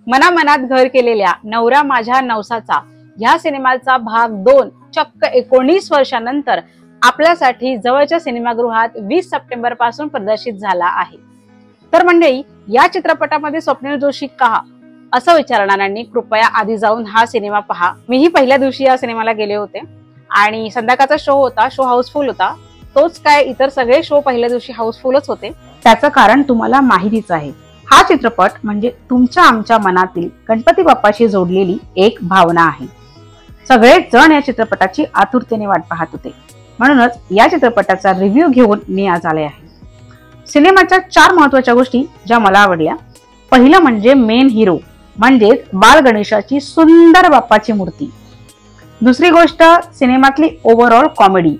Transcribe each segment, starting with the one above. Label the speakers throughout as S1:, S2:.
S1: मनामनात घर केलेल्या नवरा माझ्या नवसाचा ह्या सिनेमाचा भाग 2 चक्क 19 वर्षांनंतर आपल्यासाठी जवळच्या सिनेमागृहात 20 सप्टेंबर पासून प्रदर्शित झाला आहे। तर मंडळी, या चित्रपटामध्ये स्वप्नील जोशी का असं विचारणाऱ्यांनी कृपया आधी जाऊन हा सिनेमा पहा। मीही पहिल्या दिवशी या सिनेमाला गेले होते आणि संध्याकाळचा शो होता, शो हाऊसफुल होता। तोच काय, इतर सगळे शो पहिल्या दिवशी हाऊसफुलच होते। त्याचं कारण तुम्हाला माहितीच आहे। हा चित्रपट म्हणजे तुमच्या आमच्या मनातील गणपती बाप्पाशी जोडलेली एक भावना आहे। सगळेच जण या चित्रपटाची आतुरतेने वाट पाहत होते, म्हणूनच या चित्रपटाचा रिव्ह्यू घेऊन मी आज आले आहे। सिनेमाच्या 4 महत्त्वाच्या गोष्टी ज्या मला आवडल्या। पहिलं म्हणजे मेन हिरो म्हणजेच बाल गणेशाची सुंदर बाप्पाची मूर्ती। दुसरी गोष्ट सिनेमातली ओव्हरऑल कॉमेडी।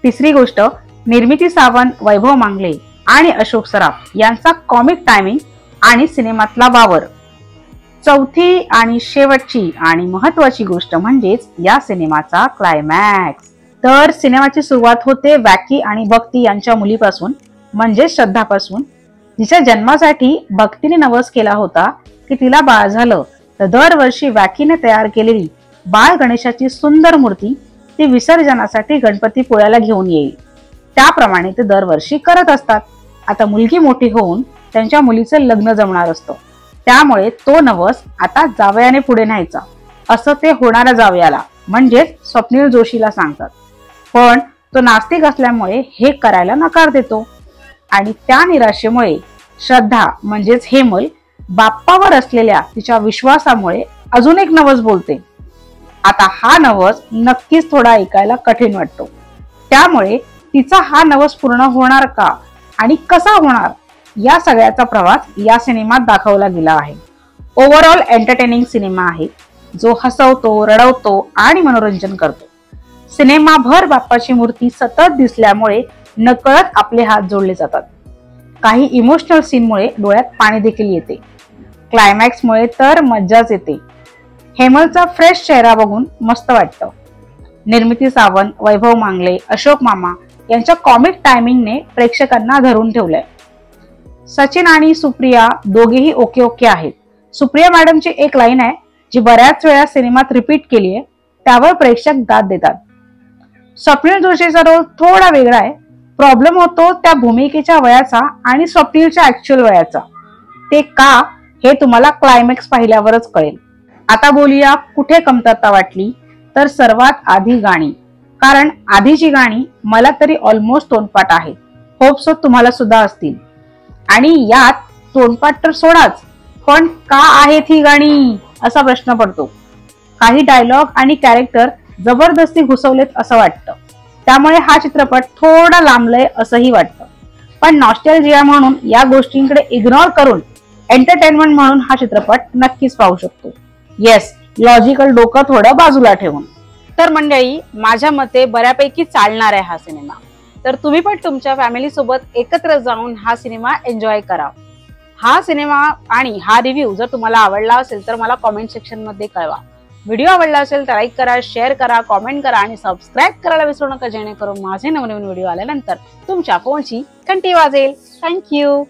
S1: तिसरी गोष्ट निर्मिती सावंत, वैभव मांगले आणि अशोक सराफ यांचा कॉमिक टायमिंग आणि सिनेमातला वावर। चौथी आणि शेवटची आणि महत्त्वाची गोष्ट म्हणजेच या सिनेमाचा क्लायमॅक्स। तर सिनेमाची सुरुवात होते वॅकी आणि भक्ती यांच्या मुलीपासून, म्हणजे श्रद्धापासून। तिच्या जन्मासाठी भक्तीने नवस केला होता की तिला बाळ झालं तर दरवर्षी वॅकीने तयार केलेली बाळ गणेशाची सुंदर मूर्ती ती विसर्जनासाठी गणपतीपुळ्याला घेऊन येईल। त्याप्रमाणे ते दरवर्षी करत असतात। आता मुलगी मोठी होऊन त्यांच्या मुलीचं लग्न जमणार असतं, त्यामुळे तो नवस आता जावयाने पुढे न्यायचा असं ते होणाऱ्या जावयाला म्हणजेच स्वप्नील जोशीला सांगतात। पण तो नास्तिक असल्यामुळे हे करायला नकार देतो आणि त्या निराशेमुळे श्रद्धा म्हणजेच हेमल बाप्पावर असलेल्या तिच्या विश्वासामुळे अजून एक नवस बोलते। आता हा नवस नक्कीच थोडा ऐकायला कठीण वाटतो, त्यामुळे तिचा हा नवस पूर्ण होणार का आणि कसा होणार या सगळ्याचा प्रवास या सिनेमात दाखवला गेला आहे। ओव्हरऑल एंटरटेनिंग सिनेमा आहे, जो हसवतो, रडवतो आणि मनोरंजन करतो। सिनेमाभर बाप्पाची मूर्ती सतत दिसल्यामुळे नकळत आपले हात जोडले जातात। काही इमोशनल सीनमुळे डोळ्यात पाणी देखील येते। क्लायमॅक्स मुळे तर मज्जाच येते। हेमलचा फ्रेश चेहरा बघून मस्त वाटतं। निर्मिती सावंत, वैभव मांगले, अशोक मामा यांच्या कॉमिक टायमिंगने प्रेक्षकांना धरून ठेवलंय। सचिन आणि सुप्रिया दोघेही ओके ओके आहेत। सुप्रिया मॅडमची एक लाईन आहे जी बऱ्याच वेळा सिनेमात रिपीट केली आहे, त्यावर प्रेक्षक दाद देतात। स्वप्नील जोशीचा रोल थोडा वेगळा आहे। प्रॉब्लेम होतो त्या भूमिकेच्या वयाचा आणि स्वप्नीलच्या ऍक्च्युअल वयाचा। ते का हे तुम्हाला क्लायमॅक्स पाहिल्यावरच कळेल। आता बोलूया कुठे कमतरता वाटली, तर सर्वात आधी गाणी। कारण आधीची गाणी मला तरी ऑलमोस्ट तोंडपाठ आहेत, होप सो तुम्हाला सुद्धा असतील। आणि यात तोंडपाठ तर सोडाच, पण का आहेत ही गाणी असा प्रश्न पडतो। काही डायलॉग आणि कॅरेक्टर जबरदस्ती घुसवलेत असं वाटतं, त्यामुळे हा चित्रपट थोडा लांबलाय असंही वाटतं। पण नॉस्टॅल्जिया म्हणून या गोष्टींकडे इग्नोर करून एंटरटेनमेंट म्हणून हा चित्रपट नक्कीच पाहू शकतो। येस, लॉजिकल डोकं थोडं बाजूला ठेवून। तर मंडळी, माझ्या मते बऱ्यापैकी चालणार आहे हा सिनेमा। तर तुम्ही पण तुमच्या फॅमिली सोबत एकत्र जाऊन हा सिनेमा एन्जॉय करा। हा सिनेमा आणि हा रिव्ह्यू जर तुम्हाला आवडला असेल तर मला कॉमेंट सेक्शन मध्ये कळवा। व्हिडिओ आवडला असेल तर लाईक करा, शेअर करा, कॉमेंट करा आणि सबस्क्राईब करायला विसरू नका, जेणेकरून माझे नवनवीन व्हिडिओ आल्यानंतर तुमच्या फोनची घंटी वाजेल। थँक्यू।